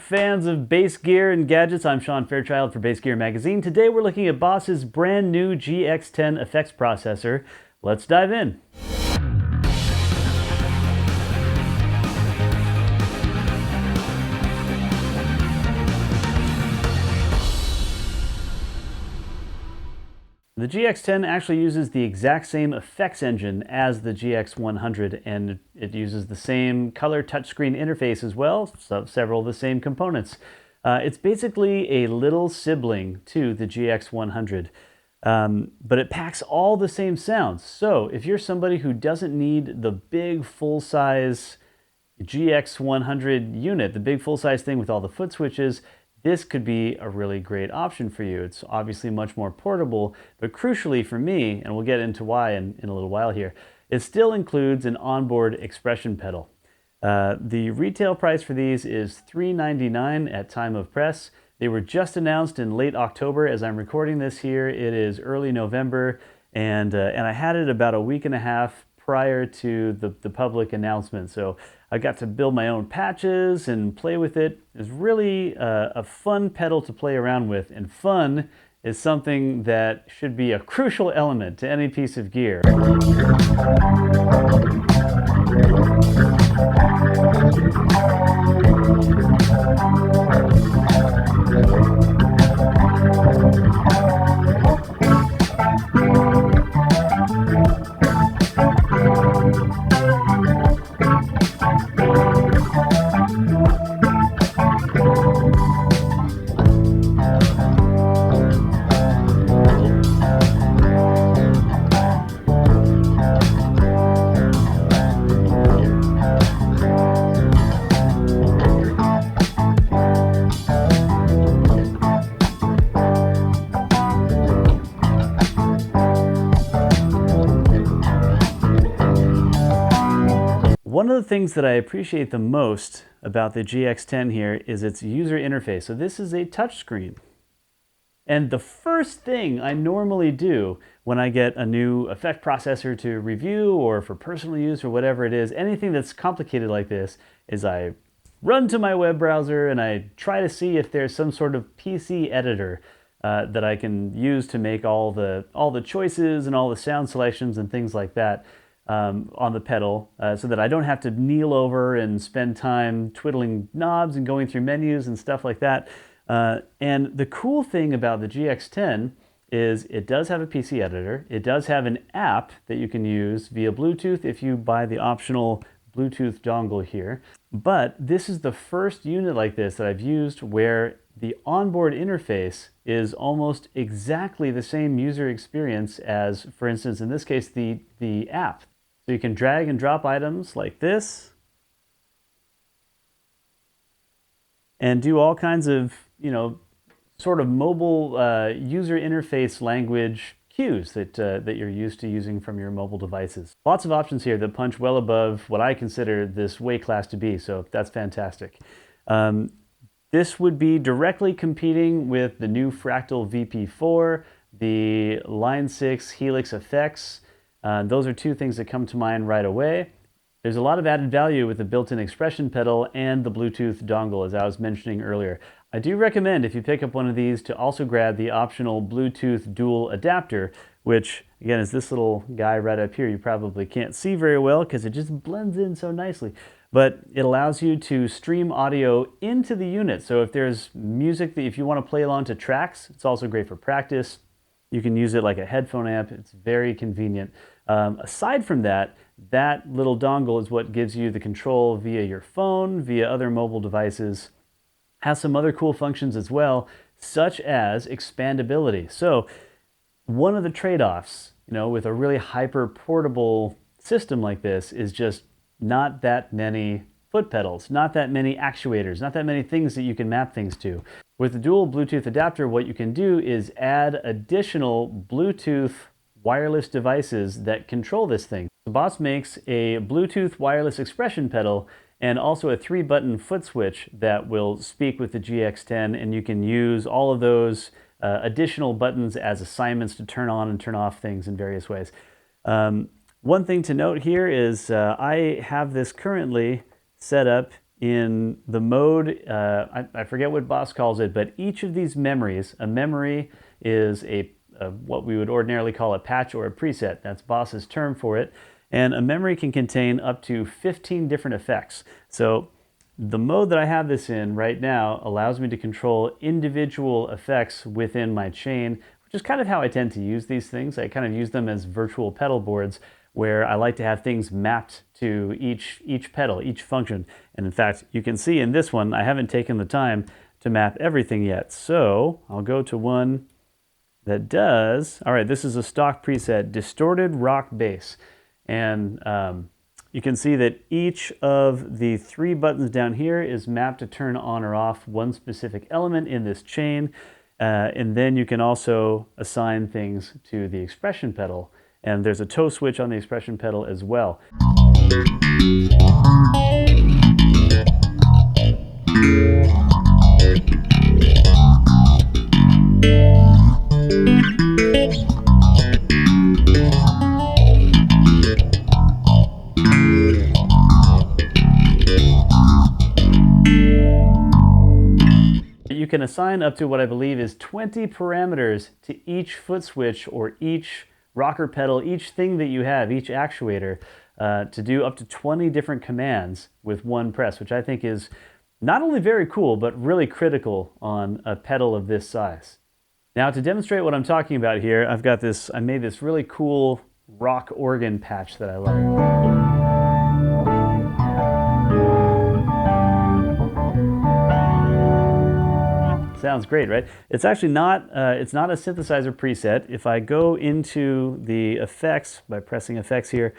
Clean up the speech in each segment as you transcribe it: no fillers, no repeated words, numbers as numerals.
fans of bass gear and gadgets. I'm Sean Fairchild for Bass Gear Magazine. Today we're looking at Boss's brand new GX10 effects processor. Let's dive in. The GX10 actually uses the exact same effects engine as the GX100, and it uses the same color touchscreen interface as well, so several of the same components. It's basically a little sibling to the GX100, but it packs all the same sounds. So if you're somebody who doesn't need the big full-size GX100 unit, the big full-size thing with all the foot switches, this could be a really great option for you. It's obviously much more portable, but crucially for me, and we'll get into why in a little while here, it still includes an onboard expression pedal. The retail price for these is $399 at time of press. They were just announced in late October. As I'm recording this here, it is early November, and I had it about a week and a half prior to the public announcement. So I got to build my own patches and play with it. It's really a fun pedal to play around with, and fun is something that should be a crucial element to any piece of gear. One of the things that I appreciate the most about the GX10 here is its user interface. So this is a touchscreen. And the first thing I normally do when I get a new effect processor to review or for personal use or whatever it is, anything that's complicated like this, is I run to my web browser and I try to see if there's some sort of PC editor that I can use to make all the choices and all the sound selections and things like that on the pedal, so that I don't have to kneel over and spend time twiddling knobs and going through menus and stuff like that. And the cool thing about the GX10 is it does have a PC editor. It does have an app that you can use via Bluetooth if you buy the optional Bluetooth dongle here. But this is the first unit like this that I've used where the onboard interface is almost exactly the same user experience as, for instance, in this case, the app. So you can drag and drop items like this and do all kinds of, sort of mobile user interface language cues that you're used to using from your mobile devices. Lots of options here that punch well above what I consider this weight class to be, so that's fantastic. This would be directly competing with the new Fractal VP4, the Line 6 Helix effects. Those are two things that come to mind right away. There's a lot of added value with the built-in expression pedal and the Bluetooth dongle, as I was mentioning earlier. I do recommend, if you pick up one of these, to also grab the optional Bluetooth dual adapter, which, again, is this little guy right up here. You probably can't see very well because it just blends in so nicely. But it allows you to stream audio into the unit. So if there's music that if you want to play along to tracks, it's also great for practice. You can use it like a headphone amp. It's very convenient. Aside from that, that little dongle is what gives you the control via your phone, via other mobile devices. Has some other cool functions as well, such as expandability. So one of the trade-offs, with a really hyper-portable system like this is just not that many foot pedals, not that many actuators, not that many things that you can map things to. With the dual Bluetooth adapter, what you can do is add additional Bluetooth wireless devices that control this thing. The Boss makes a Bluetooth wireless expression pedal and also a 3-button foot switch that will speak with the GX10, and you can use all of those additional buttons as assignments to turn on and turn off things in various ways. One thing to note here is I have this currently set up in the mode, I forget what Boss calls it, but each of these memories, a memory is what we would ordinarily call a patch or a preset. That's Boss's term for it. And a memory can contain up to 15 different effects. So the mode that I have this in right now allows me to control individual effects within my chain, which is kind of how I tend to use these things. I kind of use them as virtual pedal boards where I like to have things mapped to each pedal, each function. And in fact, you can see in this one, I haven't taken the time to map everything yet. So I'll go to one that does. All right, this is a stock preset, distorted rock bass. And you can see that each of the 3 buttons down here is mapped to turn on or off one specific element in this chain. And then you can also assign things to the expression pedal. And there's a toe switch on the expression pedal as well. You can assign up to what I believe is 20 parameters to each foot switch or each rocker pedal, each thing that you have, each actuator, to do up to 20 different commands with one press, which I think is not only very cool, but really critical on a pedal of this size. Now, to demonstrate what I'm talking about here, I made this really cool rock organ patch that I like. Sounds great, right? It's actually not, it's not a synthesizer preset. If I go into the effects by pressing effects here,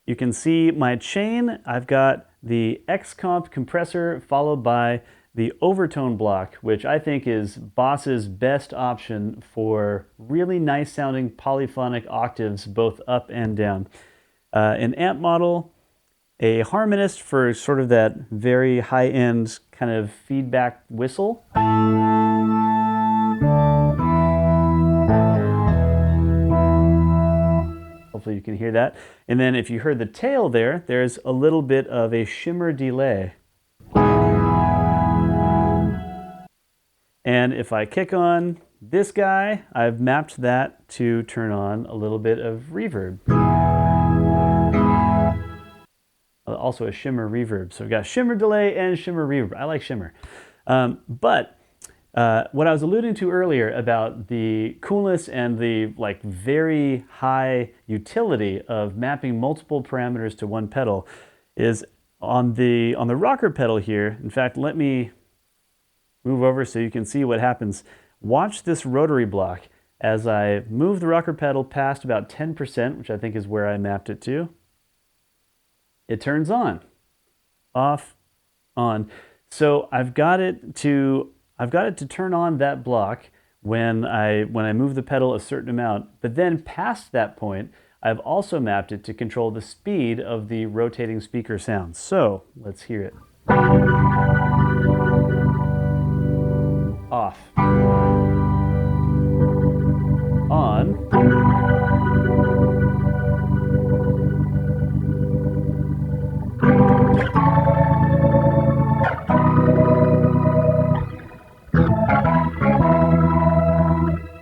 you can see my chain. I've got the X-comp compressor followed by the overtone block, which I think is Boss's best option for really nice sounding polyphonic octaves, both up and down. An amp model, a harmonist for sort of that very high-end kind of feedback whistle. Hopefully you can hear that. And then if you heard the tail there, there's a little bit of a shimmer delay. And if I kick on this guy, I've mapped that to turn on a little bit of reverb. Also a shimmer reverb. So we've got shimmer delay and shimmer reverb. I like shimmer. But what I was alluding to earlier about the coolness and the very high utility of mapping multiple parameters to one pedal is on the rocker pedal here. In fact, let me move over so you can see what happens. Watch this rotary block as I move the rocker pedal past about 10%, which I think is where I mapped it to. It turns on, off, on. So I've got it to turn on that block when I move the pedal a certain amount, but then past that point, I've also mapped it to control the speed of the rotating speaker sound. So let's hear it. Off. On.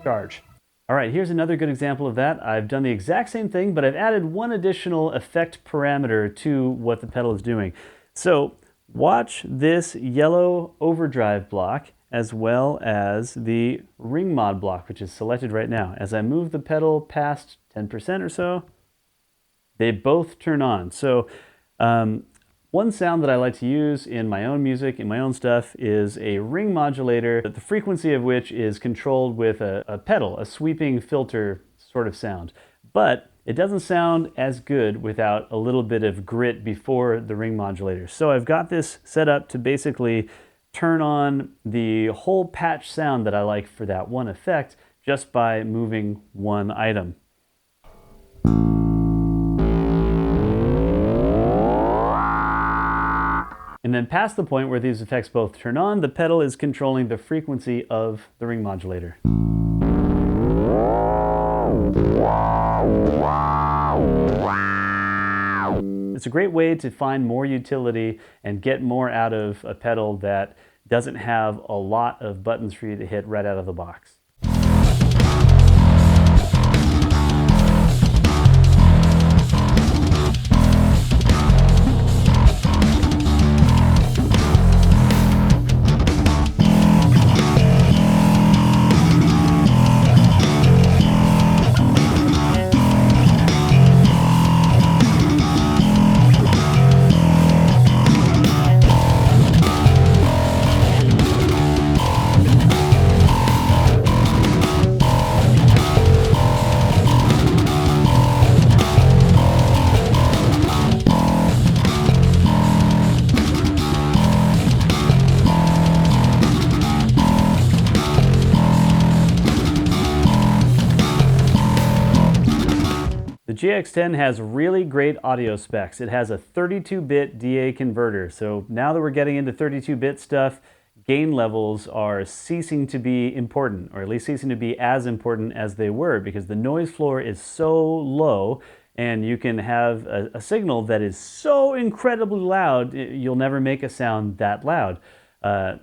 Charge. All right, here's another good example of that. I've done the exact same thing, but I've added one additional effect parameter to what the pedal is doing. So watch this yellow overdrive block as well as the ring mod block, which is selected right now. As I move the pedal past 10% or so, they both turn on. So one sound that I like to use in my own music, in my own stuff, is a ring modulator, the frequency of which is controlled with a pedal, a sweeping filter sort of sound. But it doesn't sound as good without a little bit of grit before the ring modulator. So I've got this set up to basically turn on the whole patch sound that I like for that one effect just by moving one item. And then past the point where these effects both turn on, the pedal is controlling the frequency of the ring modulator. it's a great way to find more utility and get more out of a pedal that doesn't have a lot of buttons for you to hit right out of the box. The GX10 has really great audio specs. It has a 32-bit DA converter, so now that we're getting into 32-bit stuff, gain levels are ceasing to be important, or at least ceasing to be as important as they were, because the noise floor is so low, and you can have a signal that is so incredibly loud, you'll never make a sound that loud.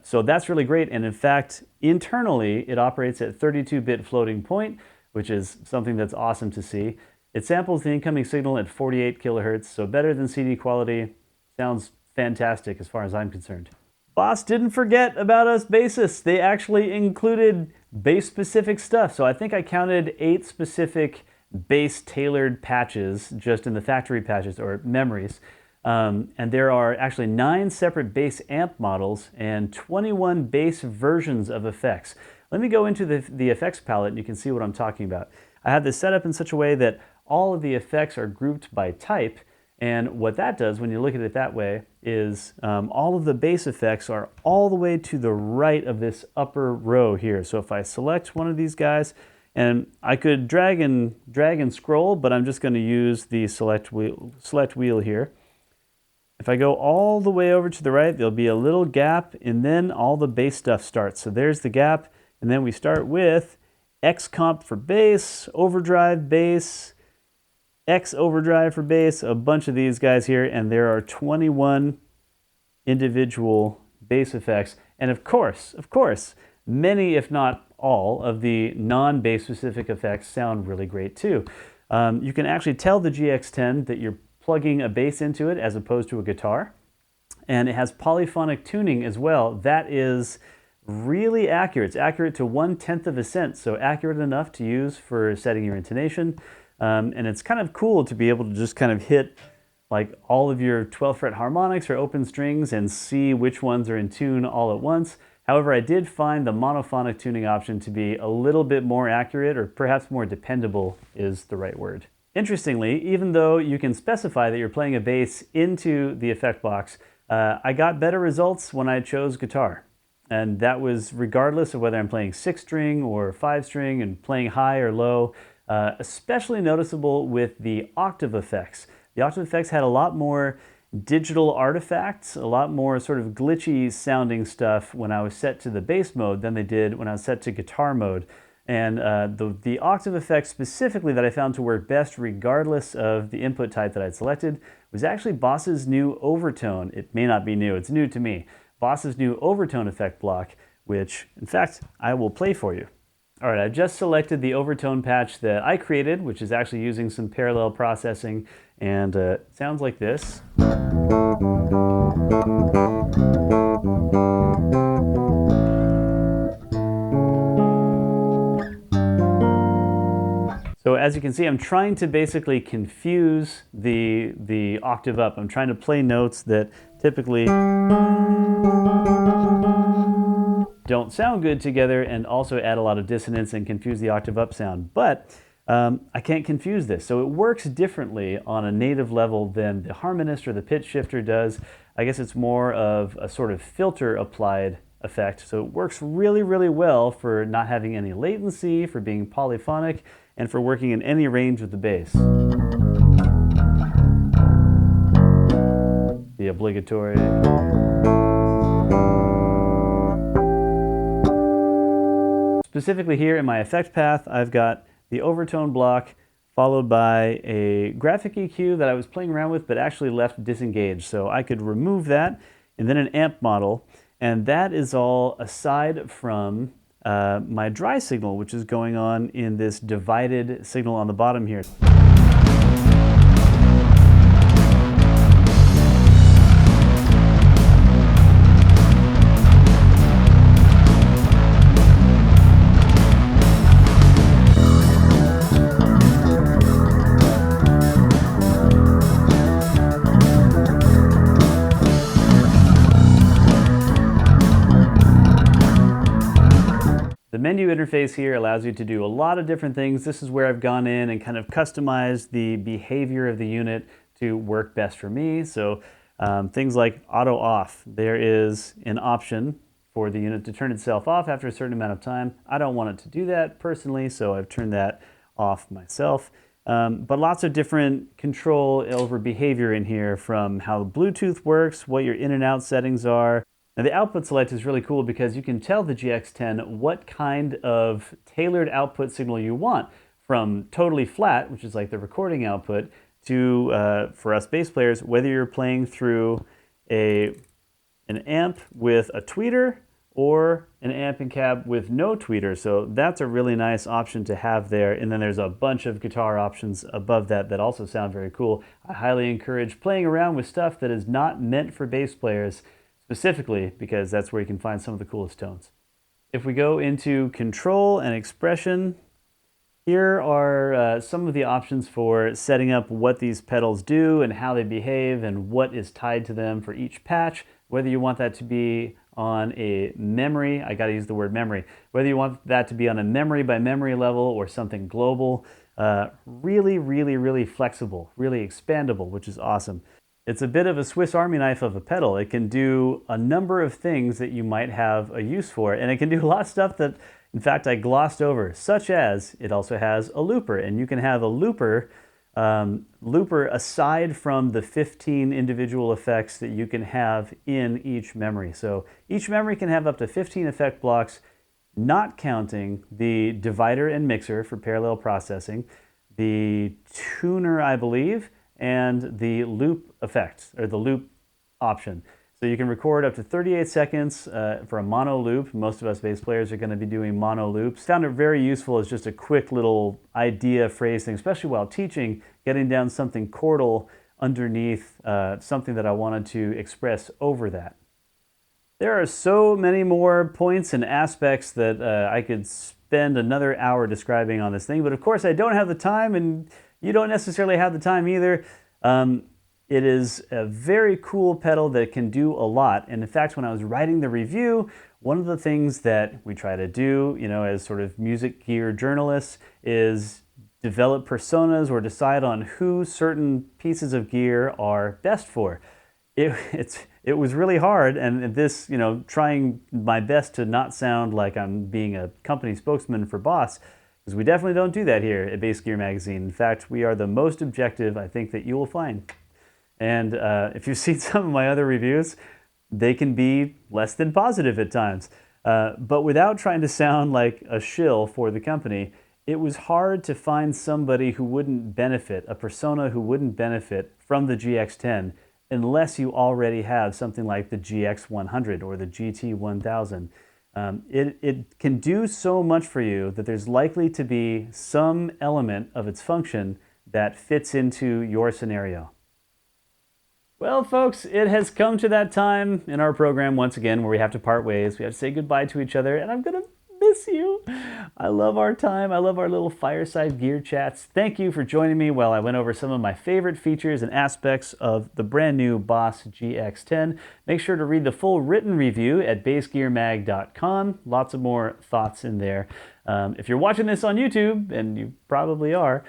So that's really great, and in fact, internally, it operates at 32-bit floating point, which is something that's awesome to see. It samples the incoming signal at 48 kilohertz, so better than CD quality. Sounds fantastic as far as I'm concerned. Boss didn't forget about us bassists. They actually included bass-specific stuff. So I think I counted 8 specific bass-tailored patches just in the factory patches, or memories. And there are actually 9 separate bass amp models and 21 bass versions of effects. Let me go into the effects palette and you can see what I'm talking about. I have this set up in such a way that all of the effects are grouped by type, and what that does when you look at it that way is all of the bass effects are all the way to the right of this upper row here. So if I select one of these guys, and I could drag and scroll, but I'm just going to use the select wheel here. If I go all the way over to the right, there'll be a little gap, and then all the bass stuff starts. So there's the gap, and then we start with X comp for bass, overdrive bass, X overdrive for bass, a bunch of these guys here, and there are 21 individual bass effects. And of course, many, if not all, of the non-bass specific effects sound really great too. You can actually tell the GX10 that you're plugging a bass into it as opposed to a guitar. And it has polyphonic tuning as well. That is really accurate. It's accurate to 1/10 of a cent, so accurate enough to use for setting your intonation. And it's kind of cool to be able to just kind of hit like all of your 12th fret harmonics or open strings and see which ones are in tune all at once. However, I did find the monophonic tuning option to be a little bit more accurate, or perhaps more dependable is the right word. Interestingly, even though you can specify that you're playing a bass into the effect box, I got better results when I chose guitar. And that was regardless of whether I'm playing 6-string or 5-string and playing high or low. Especially noticeable with the octave effects. The octave effects had a lot more digital artifacts, a lot more sort of glitchy sounding stuff when I was set to the bass mode than they did when I was set to guitar mode. And the octave effects specifically that I found to work best regardless of the input type that I'd selected was actually Boss's new overtone. It may not be new, it's new to me. Boss's new overtone effect block, which in fact I will play for you. All right, I've just selected the overtone patch that I created, which is actually using some parallel processing, and it sounds like this. So as you can see, I'm trying to basically confuse the octave up. I'm trying to play notes that typically don't sound good together and also add a lot of dissonance and confuse the octave up sound. But I can't confuse this. So it works differently on a native level than the harmonist or the pitch shifter does. I guess it's more of a sort of filter applied effect. So it works really, really well for not having any latency, for being polyphonic, and for working in any range with the bass. The obligatory. Specifically here in my effect path, I've got the overtone block followed by a graphic EQ that I was playing around with but actually left disengaged. So I could remove that, and then an amp model. And that is all aside from my dry signal, which is going on in this divided signal on the bottom here. The menu interface here allows you to do a lot of different things. This is where I've gone in and kind of customized the behavior of the unit to work best for me. So things like auto off. There is an option for the unit to turn itself off after a certain amount of time. I don't want it to do that personally, so I've turned that off myself. But lots of different control over behavior in here, from how Bluetooth works, what your in and out settings are. Now the output select is really cool because you can tell the GX10 what kind of tailored output signal you want, from totally flat, which is like the recording output, to, for us bass players, whether you're playing through an amp with a tweeter or an amp and cab with no tweeter. So that's a really nice option to have there. And then there's a bunch of guitar options above that that also sound very cool. I highly encourage playing around with stuff that is not meant for bass players specifically, because that's where you can find some of the coolest tones. If we go into control and expression, here are some of the options for setting up what these pedals do and how they behave and what is tied to them for each patch, whether you want that to be on a memory, I gotta use the word memory, whether you want that to be on a memory by memory level or something global. Really flexible, really expandable, which is awesome. It's a bit of a Swiss Army knife of a pedal. It can do a number of things that you might have a use for, and it can do a lot of stuff that, in fact, I glossed over, such as it also has a looper, and you can have a looper aside from the 15 individual effects that you can have in each memory. So each memory can have up to 15 effect blocks, not counting the divider and mixer for parallel processing, the tuner, I believe, and the loop effect, or the loop option. So you can record up to 38 seconds for a mono loop. Most of us bass players are going to be doing mono loops. Found it very useful as just a quick little idea phrase thing, especially while teaching, getting down something chordal underneath something that I wanted to express over that. There are so many more points and aspects that I could spend another hour describing on this thing, but of course I don't have the time, and you don't necessarily have the time either. It is a very cool pedal that can do a lot. And in fact, when I was writing the review, one of the things that we try to do, you know, as sort of music gear journalists, is develop personas or decide on who certain pieces of gear are best for. It was really hard, and this, you know, trying my best to not sound like I'm being a company spokesman for Boss, because we definitely don't do that here at Bass Gear Magazine. In fact, we are the most objective, I think, that you will find. And if you've seen some of my other reviews, they can be less than positive at times. But without trying to sound like a shill for the company, it was hard to find somebody who wouldn't benefit, a persona who wouldn't benefit from the GX10, unless you already have something like the GX100 or the GT1000. It can do so much for you that there's likely to be some element of its function that fits into your scenario. Well, folks, it has come to that time in our program once again where we have to part ways. We have to say goodbye to each other, and I'm going to miss you. I love our time. I love our little fireside gear chats. Thank you for joining me while I went over some of my favorite features and aspects of the brand new Boss GX10. Make sure to read the full written review at bassgearmag.com. Lots of more thoughts in there. If you're watching this on YouTube, and you probably are,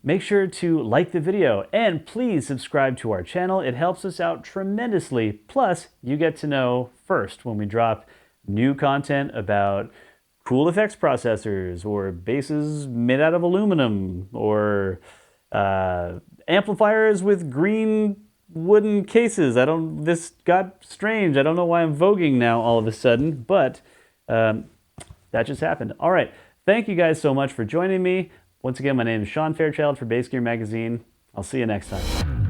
make sure to like the video and please subscribe to our channel. It helps us out tremendously. Plus, you get to know first when we drop new content about cool effects processors or basses made out of aluminum or amplifiers with green wooden cases. This got strange. I don't know why I'm voguing now all of a sudden, but that just happened. All right. Thank you guys so much for joining me. Once again, my name is Sean Fairchild for Bass Gear Magazine. I'll see you next time.